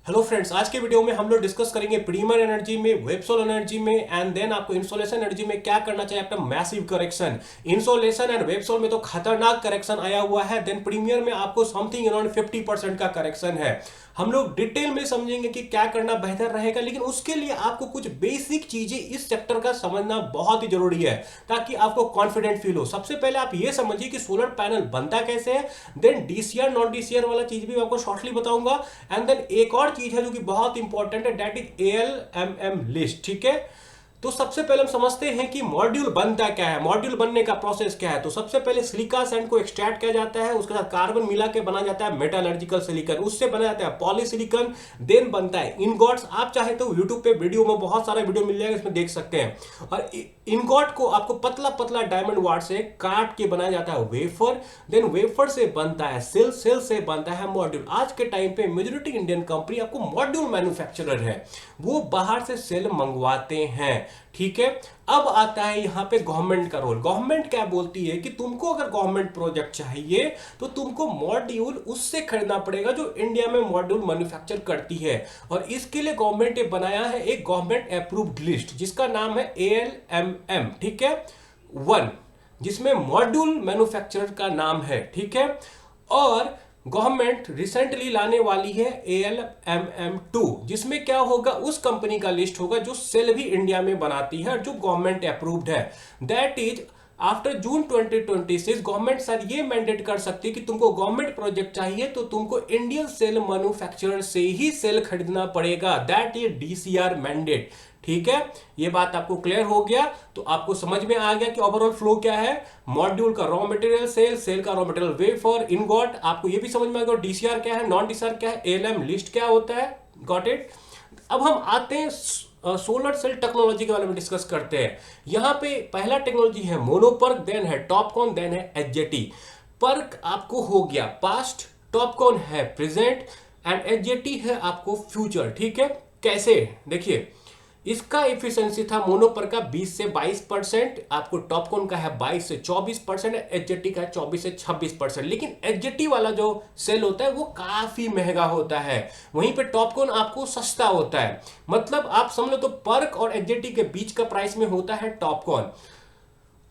Hello friends, आज के video में हम लोग डिस्कस करेंगे प्रीमियर एनर्जी में, वेबसोल एनर्जी में एंड देन आपको इंसोलेशन एनर्जी में क्या करना चाहिए after massive correction. Insolation and Websol में तो खतरनाक करेक्शन आया हुआ है, देन प्रीमियर में आपको समथिंग अराउंड 50% का करेक्शन है। हम लोग डिटेल में समझेंगे कि क्या करना बेहतर रहेगा, लेकिन उसके लिए आपको कुछ बेसिक चीजें इस सेक्टर का समझना बहुत ही जरूरी है ताकि आपको कॉन्फिडेंट फील हो। सबसे पहले आप ये समझिए कि सोलर पैनल बनता कैसे है, देन डीसीआर नॉन डीसीआर वाला चीज भी आपको शॉर्टली बताऊंगा एंड देन एक और चीज है जो कि बहुत इंपॉर्टेंट है, दैट इज एएलएमएम लिस्ट। ठीक है, तो सबसे पहले हम समझते हैं कि मॉड्यूल बनता क्या है, मॉड्यूल बनने का प्रोसेस क्या है। तो सबसे पहले सिलिका सैंड को एक्सट्रैक्ट किया जाता है, उसके साथ कार्बन मिला के बना जाता है मेटलर्जिकल सिलिकॉन, उससे बना जाता है पॉलीसिलिकॉन, देन बनता है इनगॉट्स। आप चाहे तो यूट्यूब पे वीडियो में बहुत सारा वीडियो मिल जाएगा, इसमें देख सकते हैं। और इनगॉट को आपको पतला पतला डायमंड वाट से काट के बनाया जाता है वेफर, देन वेफर से बनता है सेल, सेल से बनता है मॉड्यूल। आज के टाइम पे मेजॉरिटी इंडियन कंपनी आपको मॉड्यूल मैन्युफैक्चरर है, वो बाहर से सेल मंगवाते हैं। ठीक है, अब आता है यहां पे गवर्नमेंट का रोल। गवर्नमेंट क्या बोलती है कि तुमको अगर गवर्नमेंट प्रोजेक्ट चाहिए तो तुमको मॉड्यूल उससे खरीदना पड़ेगा जो इंडिया में मॉड्यूल मैन्युफैक्चर करती है, और इसके लिए गवर्नमेंट ने बनाया है एक गवर्नमेंट अप्रूव्ड लिस्ट जिसका नाम है एएलएमएम। ठीक है, 1, जिसमें मॉड्यूल मैन्युफैक्चरर का नाम है। ठीक है, और गवर्नमेंट रिसेंटली लाने वाली है ALMM2, जिसमें क्या होगा, उस कंपनी का लिस्ट होगा जो सेल भी इंडिया में बनाती है और जो गवर्नमेंट अप्रूव्ड है। That is after June 2026 government sir ये मैंडेट कर सकती है कि तुमको गवर्नमेंट प्रोजेक्ट चाहिए तो तुमको इंडियन सेल मैन्युफैक्चरर से ही सेल खरीदना पड़ेगा। That is DCR mandate. ठीक है, ये बात आपको क्लियर हो गया, तो आपको समझ में आ गया कि ओवरऑल फ्लो क्या है। मॉड्यूल का रॉ मटेरियल सेल, सेल का रॉ मटेरियल वेफर, इनगॉट। आपको ये भी समझ में आ गया डीसीआर क्या है, नॉन डीसीआर क्या है, एएलएम लिस्ट क्या होता है। Got it. अब हम आते हैं सोलर सेल टेक्नोलॉजी के बारे में डिस्कस करते हैं। यहां पे पहला टेक्नोलॉजी है मोनोपर्क, देन है टॉपकॉन, देन है एचजेटी। पर्क आपको हो गया पास्ट, टॉपकॉन है प्रेजेंट एंड एचजेटी है आपको फ्यूचर। ठीक है, कैसे देखिए, इसका एफिशिएंसी था मोनोपर का 20 से 22%, आपको टॉपकॉन का है 22 से 24%, एचजेटी का है 24 से 26%। लेकिन एचजेटी वाला जो सेल होता है वो काफी महंगा होता है, वहीं पे टॉपकॉन आपको सस्ता होता है। मतलब आप समझ लो तो पर्क और एचजेटी के बीच का प्राइस में होता है टॉपकॉन।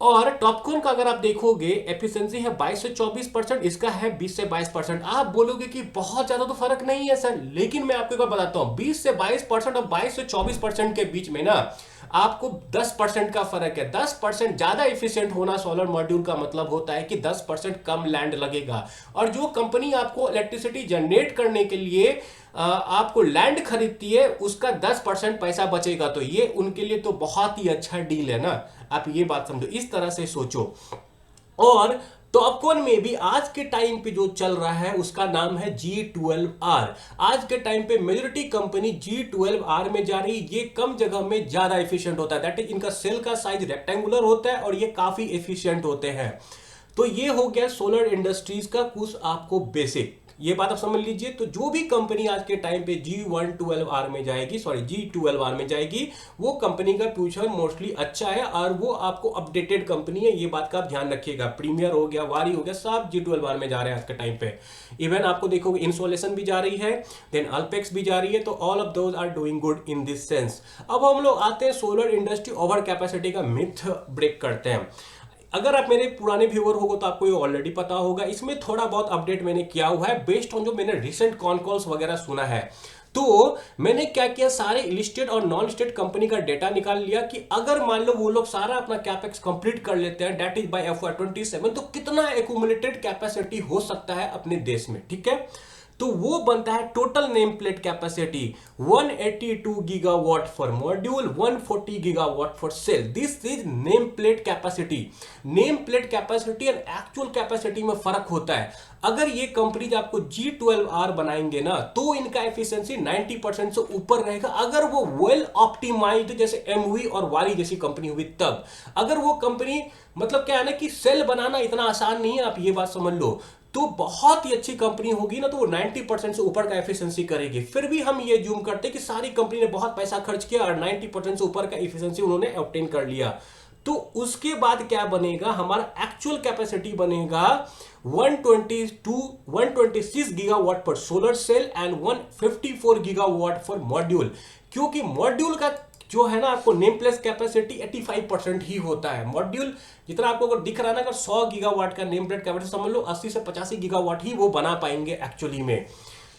और टॉपकॉन का अगर आप देखोगे एफिशिएंसी है 22 से 24%, इसका है 20 से 22%। आप बोलोगे कि बहुत ज्यादा तो फर्क नहीं है सर, लेकिन मैं आपको एक बार बताता हूं, 20 से 22% और 22 से 24% के बीच में ना आपको 10% का फर्क है। 10% ज्यादा एफिशिएंट होना सोलर मॉड्यूल का मतलब होता है कि 10% कम लैंड लगेगा, और जो कंपनी आपको इलेक्ट्रिसिटी जनरेट करने के लिए आपको लैंड खरीदती है उसका 10% पैसा बचेगा, तो ये उनके लिए तो बहुत ही अच्छा डील है ना। आप ये बात समझो, इस तरह से सोचो। और टॉपकॉन में भी आज के टाइम पे जो चल रहा है उसका नाम है G12R। आज के टाइम पे मेजॉरिटी कंपनी G12R में जा रही, ये कम जगह में ज्यादा एफिशिएंट होता है। दैट इज इनका सेल का साइज रेक्टेंगुलर होता है और ये काफी एफिशिएंट होते हैं। तो ये हो गया सोलर इंडस्ट्रीज का कुछ आपको बेसिक, ये बात आप समझ लीजिए। तो जो भी कंपनी आज के टाइम पे G12R में जाएगी, सॉरी G12R में जाएगी, वो कंपनी का फ्यूचर मोस्टली अच्छा है और वो आपको अपडेटेड कंपनी है, ये बात का आप ध्यान रखिएगा। प्रीमियर हो गया, वारी हो गया, सब G12R में जा रहे हैं आज के टाइम पे। इवन आपको देखोगे इंसोलेशन भी जा रही है, देन अल्पेक्स भी जा रही है, तो all of those are doing good in this sense. अब हम लोग आते हैं सोलर इंडस्ट्री ओवर कैपेसिटी का मिथ ब्रेक करते हैं। अगर आप मेरे पुराने व्यूअर होगो तो आपको ये ऑलरेडी पता होगा, इसमें थोड़ा बहुत अपडेट मैंने किया हुआ है बेस्ड ऑन जो मैंने रिसेंट कॉन कॉल्स वगैरह सुना है। तो मैंने क्या किया, सारे लिस्टेड और नॉन लिस्टेड कंपनी का डेटा निकाल लिया कि अगर मान लो वो लोग सारा अपना कैपेक्स कंप्लीट कर लेते हैं, दैट इज बाय FY27, तो कितना एक्यूमुलेटेड कैपेसिटी हो सकता है अपने देश में। ठीक है, तो वो बनता है total name plate capacity 182 gigawatt for module, 140 gigawatt for sale. This is name plate capacity. Name plate capacity and actual capacity में फर्क होता है। अगर ये कंपनीज आपको G12R बनाएंगे ना तो इनका एफिशिएंसी 90% से ऊपर रहेगा, अगर वो वेल ऑप्टिमाइज्ड जैसे एमवी और वारी जैसी कंपनी हुई तब। अगर वो कंपनी, मतलब क्या है ना कि सेल बनाना इतना आसान नहीं है, आप ये बात समझ लो, तो बहुत ही अच्छी कंपनी होगी ना तो वो 90% से ऊपर का एफिशिएंसी करेगी। फिर भी हम ये जूम करते हैं कि सारी कंपनी ने बहुत पैसा खर्च किया और 90% से ऊपर का एफिशिएंसी उन्होंने ऑब्टेन कर लिया, तो उसके बाद क्या बनेगा, हमारा एक्चुअल कैपेसिटी बनेगा 126 गीगावाट पर solar cell and 154 gigawatt for module. क्योंकि मॉड्यूल का जो है ना आपको नेम प्लेस कैपेसिटी 85% ही होता है। मॉड्यूल जितना आपको अगर दिख रहा है ना, अगर 100 गीगावाट का नेम प्लेट कैपेसिटी समझ लो 80 से 85 गीगावाट ही वो बना पाएंगे एक्चुअली में।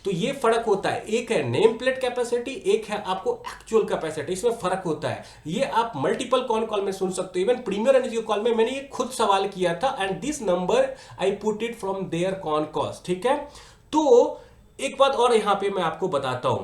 तो ये फर्क होता है, एक है नेम प्लेट कैपेसिटी, एक है आपको एक्चुअल कैपेसिटी, इसमें फर्क होता है। ये आप मल्टीपल कॉल में सुन सकते हो। इवन प्रीमियर एनर्जी कॉल में मैंने ये खुद सवाल किया था and this number I put it from there cost. ठीक है, तो एक बात और यहां पे मैं आपको बताता हूं,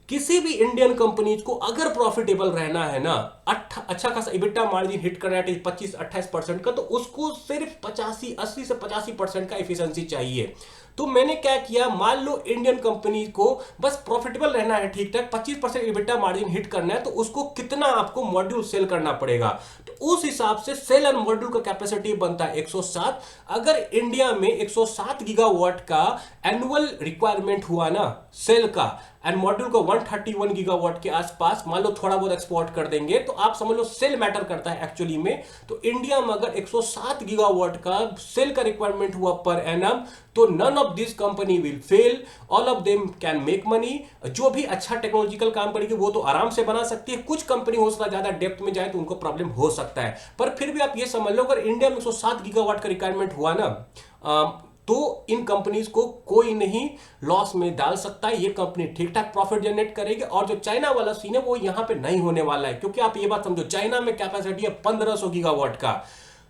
किसी भी इंडियन कंपनीज को अगर प्रॉफिटेबल रहना है ना, अच्छा खासा इबिटा मार्जिन हिट करना है 25-28% का, तो उसको सिर्फ 80 से 85% का एफिशिएंसी चाहिए। तो मैंने क्या किया, मान लो इंडियन कंपनी को बस प्रॉफिटेबल रहना है ठीक ठाक, 25% इबिटा मार्जिन हिट करना है, तो उसको कितना आपको मॉड्यूल सेल करना पड़ेगा। तो उस हिसाब से सेल एंड मॉड्यूल का कैपेसिटी बनता है 107। अगर इंडिया में 107 गीगावाट का एनुअल रिक्वायरमेंट हुआ ना सेल का, एंड मॉड्यूल को 131 गीगावाट के आसपास, मान लो थोड़ा बहुत एक्सपोर्ट कर देंगे, तो आप समझ लो सेल मैटर करता है एक्चुअली में। तो इंडिया में अगर 107 गीगावाट का सेल का रिक्वायरमेंट हुआ पर एनम, तो none of this company will fail, all of them can make money. जो भी अच्छा टेक्नोलॉजिकल काम करेगी वो तो आराम से बना सकती है, कुछ कंपनी हो सकता है ज्यादा डेप्थ में जाए तो उनको प्रॉब्लम हो सकता है। पर फिर भी आप ये समझ लो, अगर इंडिया में 107 गीगावाट का रिक्वायरमेंट हुआ ना, तो इन कंपनीज को कोई नहीं लॉस में डाल सकता है। ये कंपनी ठीक ठाक प्रॉफिट जनरेट करेगी। और जो चाइना वाला सीन है वो यहां पे नहीं होने वाला है, क्योंकि आप ये बात समझो, चाइना में कैपेसिटी है 1500 गीगावाट का,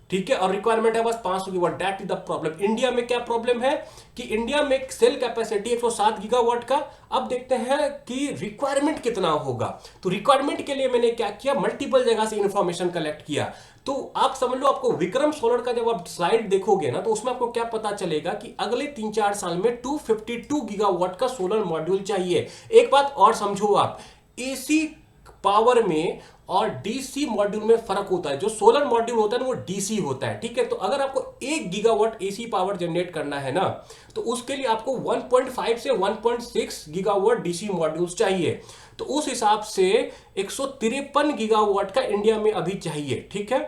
ठीक है, और रिक्वायरमेंट है बस 500 gigawatt. That is the problem. India में क्या प्रॉब्लम है कि इंडिया में सेल कैपेसिटी 107 गीगावाट का। अब देखते हैं कि रिक्वायरमेंट कितना होगा। तो रिक्वायरमेंट के लिए मैंने क्या किया, मल्टीपल जगह से इंफॉर्मेशन कलेक्ट किया। तो आप समझ लो, आपको विक्रम सोलर का जब आप स्लाइड देखोगे ना, तो उसमें आपको क्या पता चलेगा कि अगले 3-4 साल में 252 गीगावाट का सोलर मॉड्यूल चाहिए। एक बात और समझो आप, एसी पावर में और डीसी मॉड्यूल में फर्क होता है। जो सोलर मॉड्यूल होता है ना वो डीसी होता है, ठीक है। तो अगर आपको 1 गीगावाट एसी पावर जनरेट करना है ना, तो उसके लिए आपको 1.5 से 1.6 गीगावाट डीसी मॉड्यूल्स चाहिए। तो उस हिसाब से 153 गीगावाट का इंडिया में अभी चाहिए, ठीक है,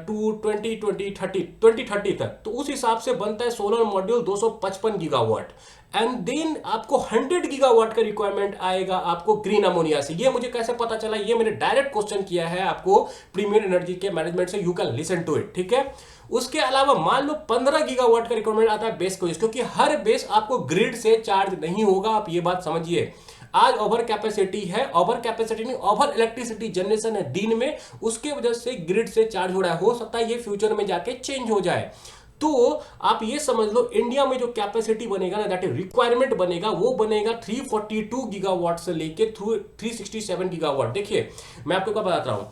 टू 2030 तक। तो उस हिसाब से बनता है solar module 255 gigawatt. And then आपको 100 गीगावाट का रिक्वायरमेंट आएगा आपको ग्रीन अमोनिया से। ये मुझे कैसे पता चला, ये मैंने डायरेक्ट क्वेश्चन किया है आपको प्रीमियर एनर्जी के मैनेजमेंट से, you can listen to it, ठीक है। उसके अलावा मान लो 15 गीगावाट का रिक्वायरमेंट आता है बेस को, क्योंकि हर बेस आपको ग्रिड से चार्ज नहीं होगा। आप ये बात समझिए, आज ओवर कैपेसिटी है, ओवर कैपेसिटी नहीं ओवर इलेक्ट्रिसिटी जनरेशन है दिन में, उसके वजह से ग्रिड से चार्ज हो रहा है। हो सकता है ये फ्यूचर में जाके चेंज हो जाए। तो आप ये समझ लो, इंडिया में जो कैपेसिटी बनेगा ना, दैट इज रिक्वायरमेंट बनेगा, वो बनेगा 342 गीगावाट से लेके 367 गीगावाट। देखिए मैं आपको क्या बताता हूं,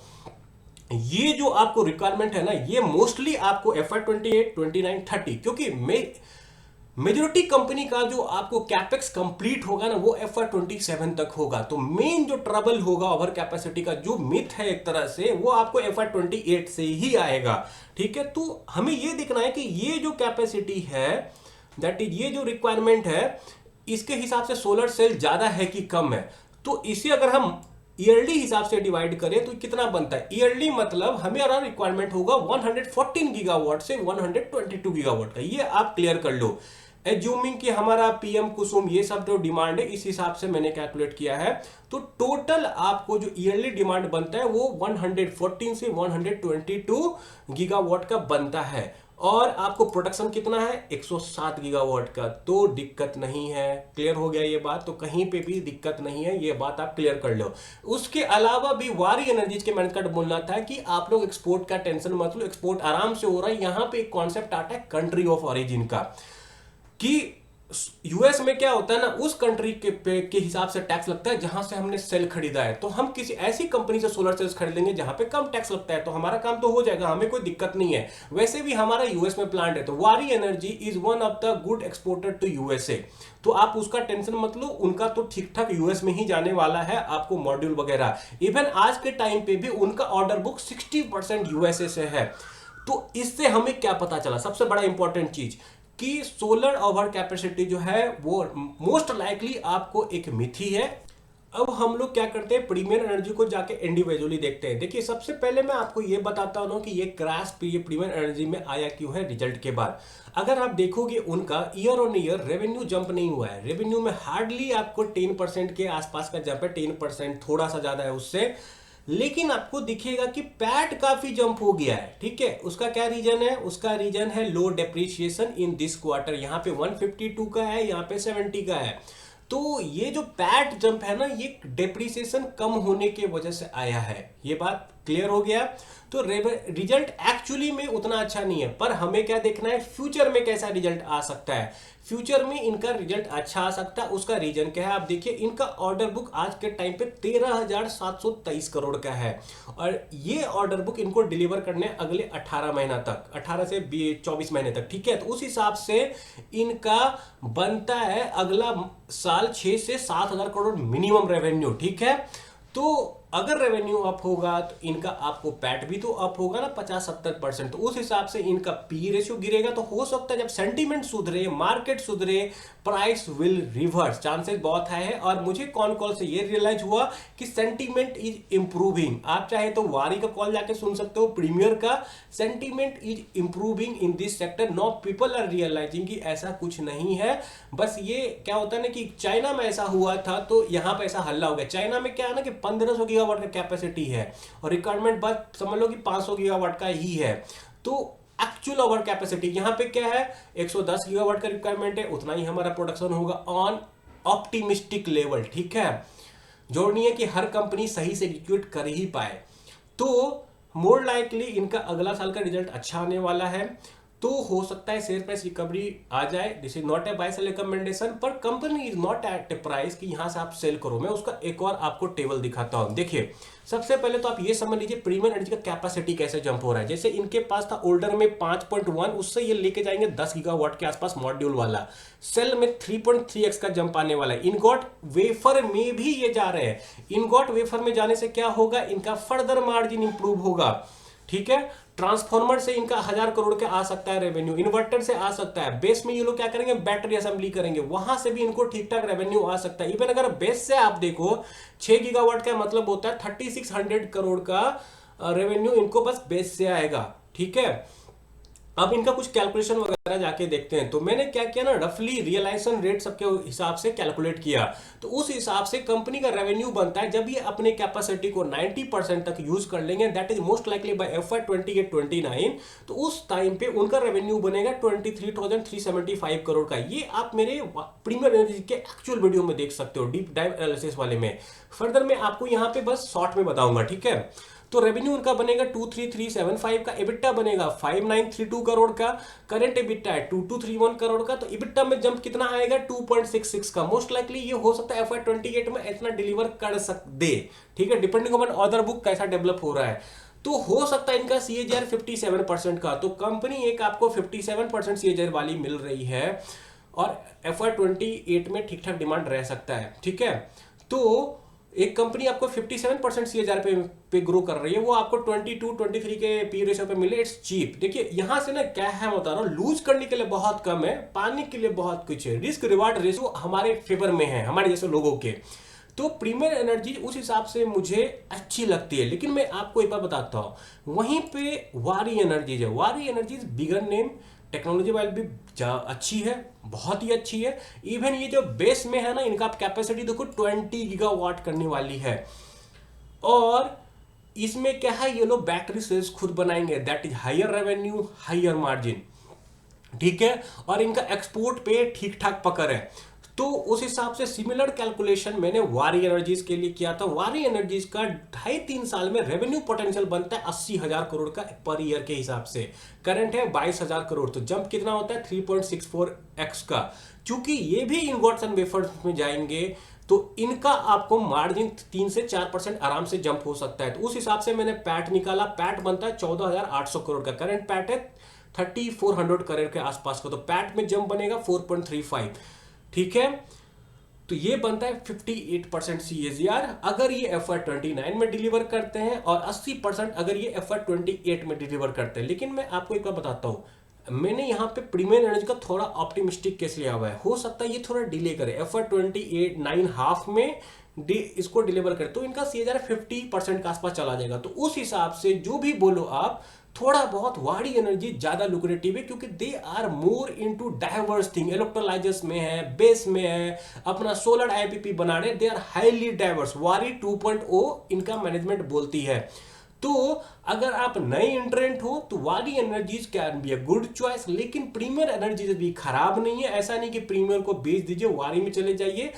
ये जो आपको रिक्वायरमेंट है ना, ये मोस्टली आपको FY 28, 29, 30, क्योंकि मेजोरिटी कंपनी का जो आपको कैपेक्स कंप्लीट होगा ना, वो FY 27 तक होगा। तो मेन जो ट्रबल होगा ओवर कैपेसिटी का, जो मिथ है एक तरह से, वो आपको FY 28 से ही आएगा, ठीक है। तो हमें ये देखना है कि ये जो कैपेसिटी है, दैट इज ये जो रिक्वायरमेंट है, इसके हिसाब से सोलर सेल ज्यादा है कि कम है। तो इसे अगर हम ईयरली हिसाब से डिवाइड करें तो कितना बनता है, ईयरली मतलब हमें रिक्वायरमेंट होगा 114 गीगावाट से 122 गीगावाट का। ये आप क्लियर कर लो, एज्यूमिंग कि हमारा पीएम कुसुम ये सब जो डिमांड है, इस हिसाब से मैंने कैलकुलेट किया है। तो टोटल आपको जो ईयरली डिमांड बनता है वो 114 से 122 गीगावाट का बनता है। और आपको प्रोडक्शन कितना है, 107 गीगावाट का। तो दिक्कत नहीं है, क्लियर हो गया ये बात, तो कहीं पे भी दिक्कत नहीं है, ये बात आप क्लियर कर लो। उसके अलावा भी वारी एनर्जीज के मैनेजमेंट बोलना था कि आप लोग एक्सपोर्ट का टेंशन मत लो, एक्सपोर्ट आराम से हो रहा है। यहां पे एक कॉन्सेप्ट आता है कंट्री ऑफ ऑरिजिन का, कि यूएस में क्या होता है ना, उस कंट्री के हिसाब से टैक्स लगता है जहां से हमने सेल खरीदा है। तो हम किसी ऐसी कंपनी से सोलर सेल्स खरीद लेंगे जहां पे कम टैक्स लगता है, तो हमारा काम तो हो जाएगा, हमें कोई दिक्कत नहीं है। वैसे भी हमारा यूएस में प्लांट है, तो Waaree energy is one of the good exporter to USA. तो आप उसका टेंशन मत लो, उनका तो ठीक ठाक यूएस में ही जाने वाला है आपको मॉड्यूल वगैरह। इवन आज के टाइम पे भी उनका ऑर्डर बुक 60% यूएसए से है। तो इससे हमें क्या पता चला, सबसे बड़ा इंपॉर्टेंट चीज, कि सोलर ओवर कैपेसिटी जो है वो मोस्ट लाइकली आपको एक मिथी है। अब हम लोग क्या करते हैं, प्रीमियर एनर्जी को जाके इंडिविजुअली देखते हैं। देखिए सबसे पहले मैं आपको ये बताता हूँ कि ये क्रैश ये प्रीमियर एनर्जी में आया क्यों है रिजल्ट के बाद। अगर आप देखोगे उनका year on year revenue jump नहीं हुआ है, रेवेन्यू में हार्डली आपको 10% के आसपास का जंप है, 10% थोड़ा सा ज्यादा है उससे। लेकिन आपको दिखेगा कि पैट काफी जंप हो गया है, ठीक है। उसका क्या रीजन है, उसका रीजन है लो डेप्रिसिएशन इन दिस क्वार्टर। यहाँ पे 152 का है, यहाँ पे 70 का है। तो ये जो पैट जंप है ना, ये डेप्रिसिएशन कम होने की वजह से आया है। ये बात क्लियर हो गया। तो रिजल्ट एक्चुअली में उतना अच्छा नहीं है, पर हमें क्या देखना है, फ्यूचर में कैसा रिजल्ट आ सकता है। फ्यूचर में इनका रिजल्ट अच्छा आ सकता है। उसका रीजन क्या है, आप देखिए इनका ऑर्डर बुक आज के टाइम पे 13,723 करोड़ का है, और ये ऑर्डर बुक इनको डिलीवर करने अगले 18 महीना तक, 18 से 24 महीने तक, ठीक है। तो उस हिसाब से इनका बनता है अगला साल 6 से 7,000 करोड़ मिनिमम रेवेन्यू, ठीक है। तो अगर रेवेन्यू अप होगा तो इनका आपको पैट भी तो अप होगा ना 50-70%। तो उस हिसाब से इनका पी रेशियो गिरेगा। तो हो सकता है जब सेंटीमेंट सुधरे, मार्केट सुधरे, प्राइस विल रिवर्स, चांसेस बहुत हाई है। और मुझे कॉन कॉल से ये रियलाइज हुआ कि सेंटीमेंट इज इंप्रूविंग। आप चाहे तो वारी का कॉल जाके सुन सकते हो, प्रीमियर का। Sentiment is improving in this sector, no people are realizing कि ऐसा कुछ नहीं है। बस ये क्या होता है ना कि चाइना में ऐसा हुआ था तो यहां पर ऐसा हल्ला हो गया। चाइना में क्या है ना कि 1500 गीगावाट का कैपेसिटी है और रिक्वायरमेंट बस समझ लो कि 500 गीगावाट का ही है। तो एक्चुअल ओवर कैपेसिटी यहाँ पे क्या है, 110 गीगावाट का रिक्वायरमेंट है, उतना ही हमारा प्रोडक्शन होगा ऑन ऑप्टिमिस्टिक लेवल, ठीक है। जोड़ नहीं है कि हर कंपनी सही से एग्जीक्यूट कर ही पाए। तो मोर लाइकली इनका अगला साल का रिजल्ट अच्छा आने वाला है। तो हो सकता है शेयर प्राइस रिकवरी आ जाए। This is not a buy sell recommendation, पर company is not at a price कि यहां से आप सेल करो। मैं उसका एक और आपको टेबल दिखाता हूं। देखिए सबसे पहले तो आप ये समझ लीजिए प्रीमियर एनर्जी का कैपेसिटी कैसे जंप हो रहा है। जैसे इनके पास था ओल्डर में 5.1, उससे ये लेके जाएंगे 10 गीगावाट के आसपास मॉड्यूल वाला। सेल में 3.3x का जंप आने वाला है। इनगॉट वेफर में भी ये जा रहे हैं। इनगॉट वेफर में जाने से क्या होगा, इनका फर्दर मार्जिन इंप्रूव होगा, ठीक है। ट्रांसफॉर्मर से इनका 1000 करोड़ के आ सकता है रेवेन्यू, इन्वर्टर से आ सकता है, बेस में ये लोग क्या करेंगे, बैटरी असेंबली करेंगे, वहां से भी इनको ठीक ठाक रेवेन्यू आ सकता है। इवन अगर बेस से आप देखो 6 गीगावाट का मतलब होता है 3600 करोड़ का रेवेन्यू इनको बस बेस से आएगा, ठीक है। अब इनका कुछ कैलकुलेशन वगैरह जाके देखते हैं। तो मैंने क्या किया ना, रफली रियलाइजेशन रेट सबके हिसाब से कैलकुलेट किया। तो उस हिसाब से कंपनी का रेवेन्यू बनता है जब ये अपने कैपेसिटी को 90% तक यूज कर लेंगे, that is most likely by FY 28-29। तो उस टाइम पे उनका रेवेन्यू बनेगा 23,375 करोड़ का। ये आप मेरे प्रीमियर एनर्जी के एक्चुअल वीडियो में देख सकते हो, डीप डाइव एनालिसिस वाले में। फर्दर मैं आपको यहाँ पे बस शॉर्ट में बताऊंगा, ठीक है। तो रेवेन्यू उनका बनेगा 23,375 का, एबिटा बनेगा 5,932 करोड़ का, करंट एबिटा है 2,231 करोड़ का। तो एबिटा में जंप कितना आएगा, 2.66 का। मोस्ट लाइकली ये हो सकता है FY 28 में इतना डिलीवर कर दे, ठीक है, डिपेंडिंग ऑन ऑर्डर बुक कैसा डेवलप हो रहा है। तो हो सकता है इनका CAGR 57% का। तो कंपनी एक आपको 57% CAGR वाली मिल रही है और FY 28 में ठीक ठाक डिमांड रह सकता है, ठीक है। तो एक कंपनी आपको 57% CAGR पे ग्रो कर रही है, वो आपको 22-23 के पी रेशियो पे मिले, इट्स चीप। देखिए यहां से ना क्या है बता रहा हूं, लूज करने के लिए बहुत कम है, पाने के लिए बहुत कुछ है। रिस्क रिवार्ड रेशियो हमारे फेवर में है, हमारे जैसे लोगों के। तो प्रीमियर एनर्जी उस हिसाब से मुझे अच्छी लगती है। लेकिन मैं आपको एक बार बताता हूं, वहीं पे वारी एनर्जीज है। वारी एनर्जीज बिगर नेम, टेक्नोलॉजी वाली भी अच्छी है, बहुत ही अच्छी है। इवन ये जो बेस में है ना, इनका कैपेसिटी देखो 20 गीगावाट करने वाली है। और इसमें क्या है, ये लोग बैटरी सेल्स खुद बनाएंगे, that is higher revenue, higher margin, ठीक है। और इनका एक्सपोर्ट पे ठीक ठाक पकड़ है। तो उस हिसाब से सिमिलर कैलकुलेशन मैंने वारी एनर्जीज के लिए किया था। वारी एनर्जीज का 2.5-3 साल में रेवेन्यू पोटेंशियल बनता है 80,000 करोड़ का पर ईयर के हिसाब से। करंट है 22,000 करोड़। तो जंप कितना होता है, 3.64x का। चूंकि ये भी इनगॉट्स एंड वेफर्स में जाएंगे तो इनका आपको मार्जिन 3 से 4% आराम से जंप हो सकता है। तो उस हिसाब से मैंने पैट निकाला। पैट बनता है 14,800 करोड़ का। करंट पैट है 3,400 करोड़ के आसपास का। तो पैट में जंप बनेगा 4.35, ठीक है। तो ये बनता है 58% CAGR अगर ये FY 29 में डिलीवर करते हैं, और 80% अगर ये FY 28 में डिलीवर करते हैं। लेकिन मैं आपको एक बार बताता हूं, मैंने यहाँ पे प्रीमियर एनर्जी का थोड़ा ऑप्टिमिस्टिक केस लिया हुआ है। हो सकता है ये थोड़ा डिले करे, FY 28 9 हाफ में इसको डिलीवर करे तो इनका CAGR 50% के आसपास चला जाएगा। तो उस हिसाब से जो भी बोलो आप, थोड़ा बहुत वाड़ी एनर्जी ज्यादा लुक्रेटिव है, क्योंकि they are more into diverse thing, electrolysers में है, बेस में है, अपना सोलर IPP बना रहे, दे आर हाईली डाइवर्स। वारी 2.0 इनका मैनेजमेंट बोलती है। तो अगर आप नए इंट्रेंट हो तो वारी energies can be a good choice, लेकिन प्रीमियर एनर्जीज भी खराब नहीं है। ऐसा नहीं कि प्रीमियर को बेच दीजिए, वारी में चले जाइए,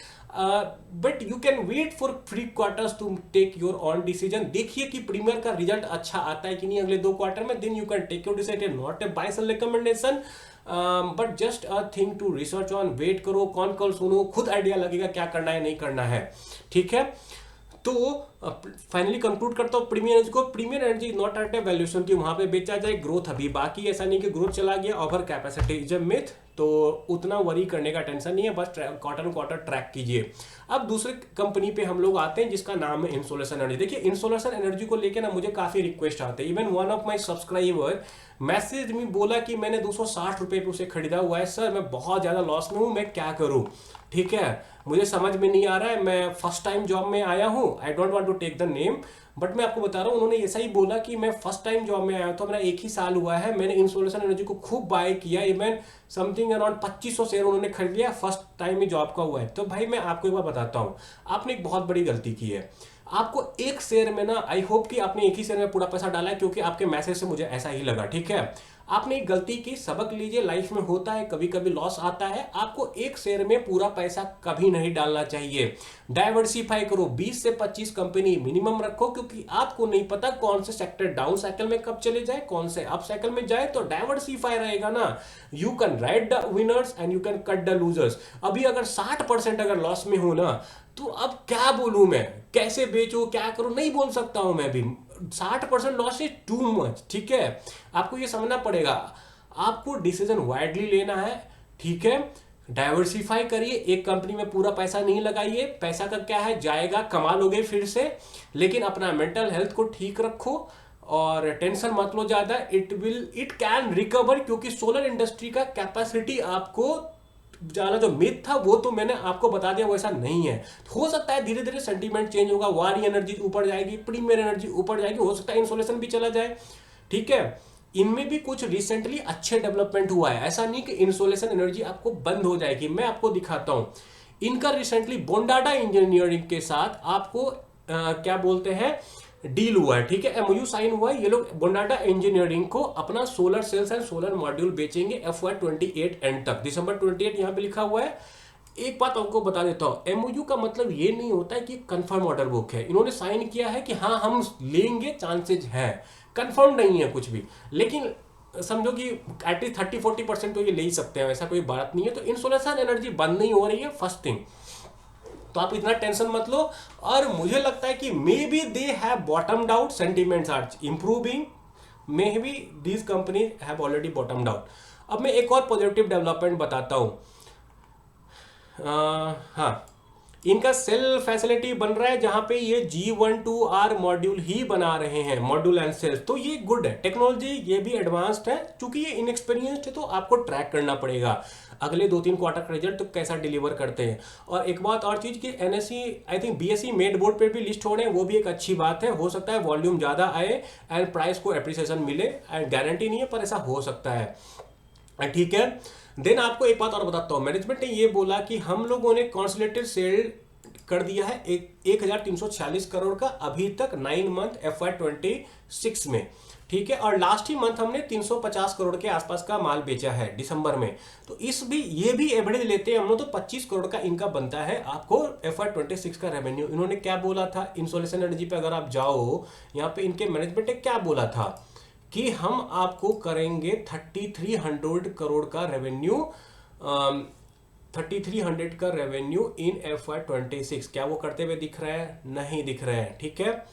but you can wait for 3 quarters to take your own decision. देखिए कि प्रीमियर का रिजल्ट अच्छा आता है कि नहीं अगले 2 क्वार्टर में, then you can take your decision. Not a buy sell recommendation, but just a thing to research on. Wait करो, कौन कॉल सुनो, खुद आइडिया लगेगा क्या करना है नहीं करना है, ठीक है। तो फाइनली कंक्लूड करता हूं प्रीमियर एनर्जी को, Premier Energy not at a valuation की वहां पे बेचा जाए, ग्रोथ अभी बाकी, ऐसा नहीं कि ग्रोथ चला गया, over capacity is a myth, तो उतना वरी करने का टेंशन नहीं है, बस क्वार्टर ट्रैक कीजिए। अब दूसरे कंपनी पे हम लोग आते हैं जिसका नाम है इंसोलेशन एनर्जी। देखिए इंसोलेशन एनर्जी को लेकर ना मुझे काफी रिक्वेस्ट आते हैं, even one of my subscriber message में बोला कि मैंने 260 रुपए पे उसे खरीदा हुआ है, सर मैं बहुत ज्यादा लॉस में हूं, मैं क्या करूं, ठीक है, मुझे समझ में नहीं आ रहा है, मैं फर्स्ट टाइम जॉब में आया हूं, I don't want to take the name, but मैं आपको बता रहा हूं, उन्होंने ऐसा ही बोला कि मैं फर्स्ट टाइम जॉब में आया, तो मेरा 1 ही साल हुआ है, मैंने इंसोलेशन एनर्जी को खूब बाय किया, इवन समथिंग अराउंड 2500 शेयर उन्होंने खरीद लिया, फर्स्ट टाइम ही जॉब का हुआ है। तो भाई मैं आपको एक बार बताता हूं, आपने एक बहुत बड़ी गलती की है। आपको एक शेयर में ना, आई होप कि आपने एक ही शेयर में पूरा पैसा डाला है, क्योंकि आपके मैसेज से मुझे ऐसा ही लगा, ठीक है। आपने एक गलती की, सबक लीजिए, लाइफ में होता है, कभी कभी लॉस आता है, आपको एक शेयर में पूरा पैसा कभी नहीं डालना चाहिए। डाइवर्सिफाई करो, 20 से 25 कंपनी मिनिमम रखो, क्योंकि आपको नहीं पता कौन से सेक्टर डाउन साइकिल में कब चले जाए, कौन से अप साइकिल में जाए, तो डाइवर्सिफाई रहेगा ना, you can ride the winners and you can cut the losers. अभी अगर 60% अगर लॉस में हो ना, तो अब क्या बोलूं मैं, कैसे बेचो, क्या करूं, नहीं बोल सकता हूं मैं भी। 60% लॉस इज टू मच, ठीक है, आपको ये समझना पड़ेगा। आपको डिसीजन वाइडली लेना है, ठीक है, डाइवर्सिफाई करिए, एक कंपनी में पूरा पैसा नहीं लगाइए, पैसा का क्या है, जाएगा, कमा लोगे फिर से, लेकिन अपना मेंटल हेल्थ को ठीक रखो और टेंशन मत लो ज्यादा, इट कैन रिकवर, क्योंकि सोलर इंडस्ट्री का कैपेसिटी आपको जाना जो मिथ था वो तो मैंने आपको बता दिया, वैसा नहीं है। हो सकता है धीरे धीरे सेंटीमेंट चेंज होगा, वारी एनर्जी ऊपर जाएगी, प्रीमियर एनर्जी ऊपर जाएगी, हो सकता है इंसोलेशन भी चला जाए, ठीक है। इनमें भी कुछ रिसेंटली अच्छे डेवलपमेंट हुआ है, ऐसा नहीं कि इंसोलेशन एनर्जी आपको बंद हो जाएगी। मैं आपको दिखाता हूं, इनका रिसेंटली बोंडाडा इंजीनियरिंग के साथ आपको क्या बोलते हैं डील हुआ है, ठीक है, MOU साइन हुआ है। ये लोग बोंडाडा इंजीनियरिंग को अपना solar cells and solar module बेचेंगे FY 28 एंड तक, दिसंबर 28 यहां पे लिखा हुआ है। एक बात आपको बता देता हूं, MOU का मतलब ये नहीं होता है कि कंफर्म ऑर्डर बुक है, इन्होंने साइन किया है कि हाँ हम लेंगे, चांसेज है, कंफर्म नहीं है कुछ भी, लेकिन समझो कि एटलीस्ट 30-40% तो ये ले ही सकते हैं, ऐसा कोई बात नहीं है। तो इंसोलेशन एनर्जी बंद नहीं हो रही है, फर्स्ट थिंग, तो आप इतना टेंशन मत लो। और मुझे लगता है कि maybe they have bottomed out, sentiments are improving, maybe these company have already bottomed out. अब मैं एक और पॉजिटिव डेवलपमेंट बताता हूं, हाँ, इनका सेल फैसिलिटी बन रहा है जहां पे ये G12R मॉड्यूल ही बना रहे हैं, मॉड्यूल एंड सेल्स, तो ये गुड है, टेक्नोलॉजी ये भी एडवांस्ड है। चूंकि ये इनएक्सपीरियंस्ड है तो आपको ट्रैक करना पड़ेगा अगले 2-3 क्वार्टर का रिजल्ट तो कैसा डिलीवर करते हैं। और एक बात और चीज कि NSE I think BSE made board पे भी लिस्ट हो रहे हैं, वो भी एक अच्छी बात है, हो सकता है वॉल्यूम ज्यादा आए एंड प्राइस को एप्रिसिएशन मिले, एंड गारंटी नहीं है पर ऐसा हो सकता है, ठीक है। देन आपको एक बात और बताता हूं, मैनेजमेंट ने ये बोला कि हम लोगों ने कॉन्सोलिडेटेड सेल कर दिया है 1346 करोड़ का अभी तक 9 मंथ FY 26 में, ठीक है, और लास्ट ही मंथ हमने 350 करोड़ के आसपास का माल बेचा है दिसंबर में। तो ये भी एवरेज लेते हैं हम लोग तो 25 करोड़ का इनका बनता है आपको FY 26 का रेवेन्यू। इन्होंने क्या बोला था इंसोलेशन एनर्जी पे, अगर आप जाओ यहाँ पे इनके मैनेजमेंट ने क्या बोला था कि हम आपको करेंगे 3300 करोड़ का रेवेन्यू, 3300 का रेवेन्यू इन FY 26। क्या वो करते हुए दिख रहा है? नहीं दिख रहा है, ठीक है।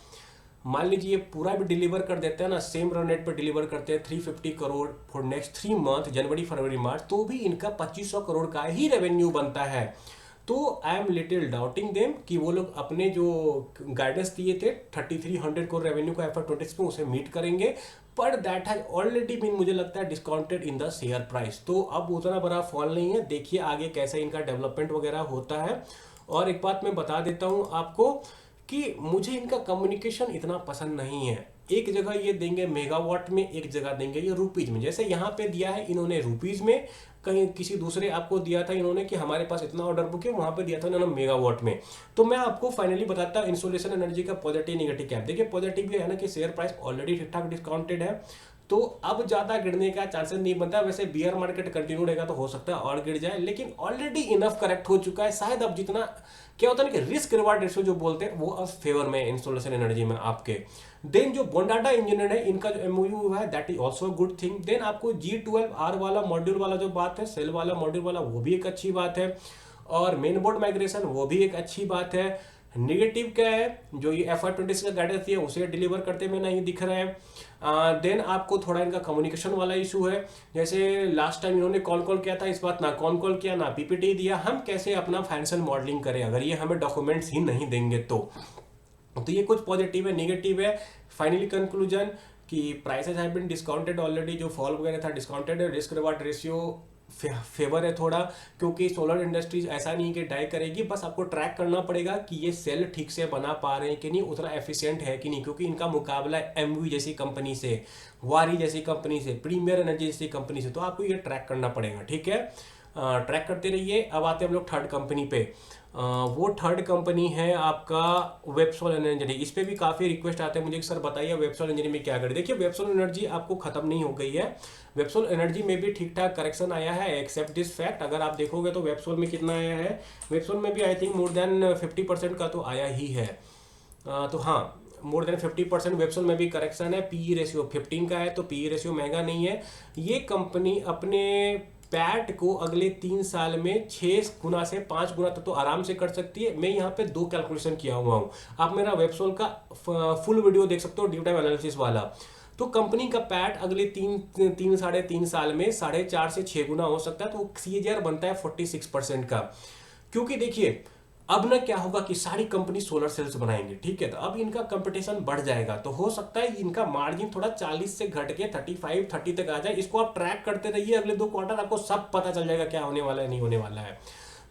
मान लीजिए पूरा भी डिलीवर कर देते हैं ना, सेम रन रेट पर डिलीवर करते हैं 350 करोड़ फॉर नेक्स्ट 3 मंथ, जनवरी फरवरी मार्च, तो भी इनका 2500 करोड़ का ही रेवेन्यू बनता है। तो I am little doubting them कि वो लोग अपने जो गाइडेंस दिए थे 3300 करोड़ रेवेन्यू को FY 26 में उसे मीट करेंगे, पर दैट हैज ऑलरेडी बीन, मुझे लगता है, discounted in the share price. तो अब उतना बड़ा फॉल नहीं है, देखिए आगे कैसे इनका डेवलपमेंट वगैरह होता है। और एक बात मैं बता देता हूँ आपको कि मुझे इनका कम्युनिकेशन इतना पसंद नहीं है। एक जगह ये देंगे मेगावाट में, एक जगह देंगे ये रुपीज में। जैसे यहाँ पे दिया है इन्होंने रुपीज में, कहीं किसी दूसरे आपको दिया था इन्होंने कि हमारे पास इतना ऑर्डर बुक है, वहां पे दिया था इन्होंने मेगावाट में। तो मैं आपको फाइनली बताता हूँ इंसोलेशन एनर्जी का पॉजिटिव नेगेटिव क्या है। देखिए पॉजिटिव ये है ना कि शेयर प्राइस ऑलरेडी ठीक ठाक डिस्काउंटेड है, तो अब ज्यादा गिरने का चांसेस नहीं बनता। वैसे बियर मार्केट कंटिन्यू रहेगा तो हो सकता है और गिर जाए, लेकिन ऑलरेडी इनफ करेक्ट हो चुका है। शायद अब जितना क्या होता है ना कि रिस्क रिवार्ड रेशियो जो बोलते हैं वो अब फेवर में इंस्टॉलेशन एनर्जी में आपके। देन जो बोंडाटा इंजीनियर है इनका जो एमओयू है that is also good thing. Then आपको G12R वाला मॉड्यूल वाला जो बात है, सेल वाला मॉड्यूल वाला, वो भी एक अच्छी बात है। और मेन बोर्ड माइग्रेशन वो भी एक अच्छी बात है। नेगेटिव क्या है, जो ये FY26 का गाइडेंस दिया उसे डिलीवर करते में नहीं दिख रहा है। देन आपको थोड़ा इनका कम्युनिकेशन वाला इशू है। जैसे लास्ट टाइम इन्होंने कॉल किया था, इस बार ना कॉल किया ना PPT दिया। हम कैसे अपना फाइनेंशियल मॉडलिंग करें अगर ये हमें डॉक्यूमेंट्स ही नहीं देंगे तो ये कुछ पॉजिटिव है। नेगेटिव है फाइनली कंक्लूजन कि prices have been discounted already, जो फॉल वगैरह था डिस्काउंटेड है। रिस्क रिवार्ड रेशियो फेवर है थोड़ा, क्योंकि सोलर इंडस्ट्रीज ऐसा नहीं कि डाई करेगी, बस आपको ट्रैक करना पड़ेगा कि ये सेल ठीक से बना पा रहे हैं कि नहीं, उतना एफिशिएंट है कि नहीं, क्योंकि इनका मुकाबला है एमवी जैसी कंपनी से, वारी जैसी कंपनी से, प्रीमियर एनर्जी जैसी कंपनी से। तो आपको ये ट्रैक करना पड़ेगा, ठीक है। ट्रैक करते रहिए। अब आते हैं हम लोग थर्ड कंपनी पे। वो थर्ड कंपनी है आपका वेबसोल एनर्जी। इस पे भी काफ़ी रिक्वेस्ट आते हैं मुझे कि सर बताइए वेबसोल एनर्जी में क्या करें। देखिए वेबसोल एनर्जी आपको खत्म नहीं हो गई है। वेबसोल एनर्जी में भी ठीक ठाक करेक्शन आया है, एक्सेप्ट दिस फैक्ट। अगर आप देखोगे तो वेबसोल में कितना आया है, वेबसोल में भी आई थिंक मोर देन 50% का तो आया ही है। तो हाँ, मोर देन 50% वेबसोल में भी करेक्शन है। PE रेशियो 15 का है, तो PE रेशियो महंगा नहीं है। ये कंपनी अपने पैट को अगले 3 साल में 6 गुना से 5 गुना तक तो आराम से कर सकती है। मैं यहाँ पे 2 कैलकुलेशन किया हुआ हूँ, आप मेरा वेबसोल का फुल वीडियो देख सकते हो, ड्यू टाइम एनालिसिस वाला। तो कंपनी का पैट अगले 3-3.5 साल में 4.5 से 6 गुना हो सकता है। तो CAGR बनता है 46% का। क्योंकि देखिए अब ना क्या होगा कि सारी कंपनी सोलर सेल्स बनाएंगे, ठीक है, तो अब इनका कंपटीशन बढ़ जाएगा। तो हो सकता है इनका मार्जिन थोड़ा 40 से घट के 35-30 तक आ जाए। इसको आप ट्रैक करते रहिए, अगले 2 क्वार्टर आपको सब पता चल जाएगा क्या होने वाला है नहीं होने वाला है।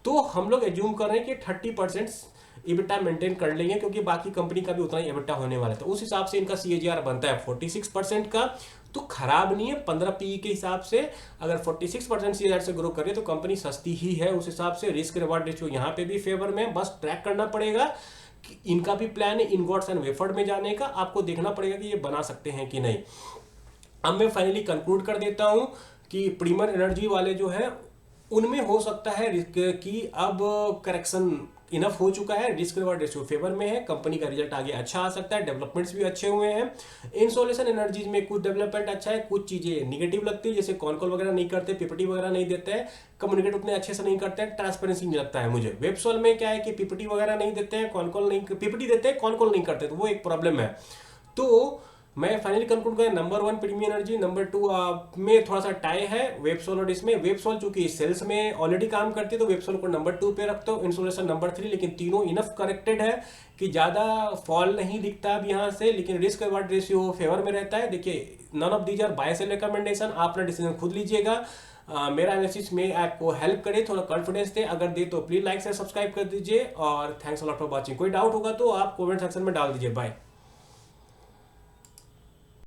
तो हम लोग एज्यूम कर रहे हैं कि 30% EBITDA मेंटेन कर लेंगे, क्योंकि बाकी कंपनी का भी उतना ही EBITDA होने वाला है। तो उस हिसाब से इनका CAGR बनता है 46% का, तो खराब नहीं है। 15 PE के हिसाब से अगर 46% CAGR से ग्रो करे तो कंपनी सस्ती ही है उस हिसाब से। रिस्क रिवार्ड रेशियो यहाँ पे भी फेवर में, बस ट्रैक करना पड़ेगा कि इनका भी प्लान है इनगॉट्स एंड वेफर में जाने का। आपको देखना पड़ेगा कि ये बना सकते हैं कि नहीं। अब मैं फाइनली कंक्लूड कर देता हूं कि प्रीमियर एनर्जी वाले जो है उनमें हो सकता है कि अब करेक्शन इनफ हो चुका है, रिस्क रिवार्ड रेशियो फेवर में है, कंपनी का रिजल्ट आगे अच्छा आ सकता है, डेवलपमेंट्स भी अच्छे हुए हैं। इंसोलेशन एनर्जीज में कुछ डेवलपमेंट अच्छा है, कुछ चीजें निगेटिव लगती है, जैसे कॉल वगैरह नहीं करते, PPT वगैरह नहीं देते हैं, कम्युनिकेट उतने अच्छे से नहीं करते हैं, ट्रांसपेरेंसी नहीं लगता है मुझे। वेबसोल में क्या है कि PPT वगैरह नहीं देते हैं, कॉल नहीं, PPT देते हैं, कॉल नहीं करते, तो वो एक प्रॉब्लम है। तो मैं फाइनली कंक्लूड करें, नंबर 1 प्रीमियर एनर्जी, नंबर 2 में थोड़ा सा टाई है वेबसोल और इसमें। वेबसोल चूंकि सेल्स में ऑलरेडी काम करती है तो वेबसोल को नंबर 2 पे रखते हो, इंसोलेशन नंबर 3, लेकिन तीनों इनफ करेक्टेड है कि ज्यादा फॉल नहीं दिखता अब यहाँ से, लेकिन रिस्क रिवार्ड रेशियो फेवर में रहता है। देखिए none of these are buy sell recommendation, आप अपना डिसीजन खुद लीजिएगा। मेरा एनालिसिस में आपको हेल्प करे, थोड़ा कॉन्फिडेंस दे, अगर दे तो प्लीज लाइक से सब्सक्राइब कर दीजिए। और thanks a lot for watching. कोई डाउट होगा तो आप कमेंट सेक्शन में डाल दीजिए। बाय।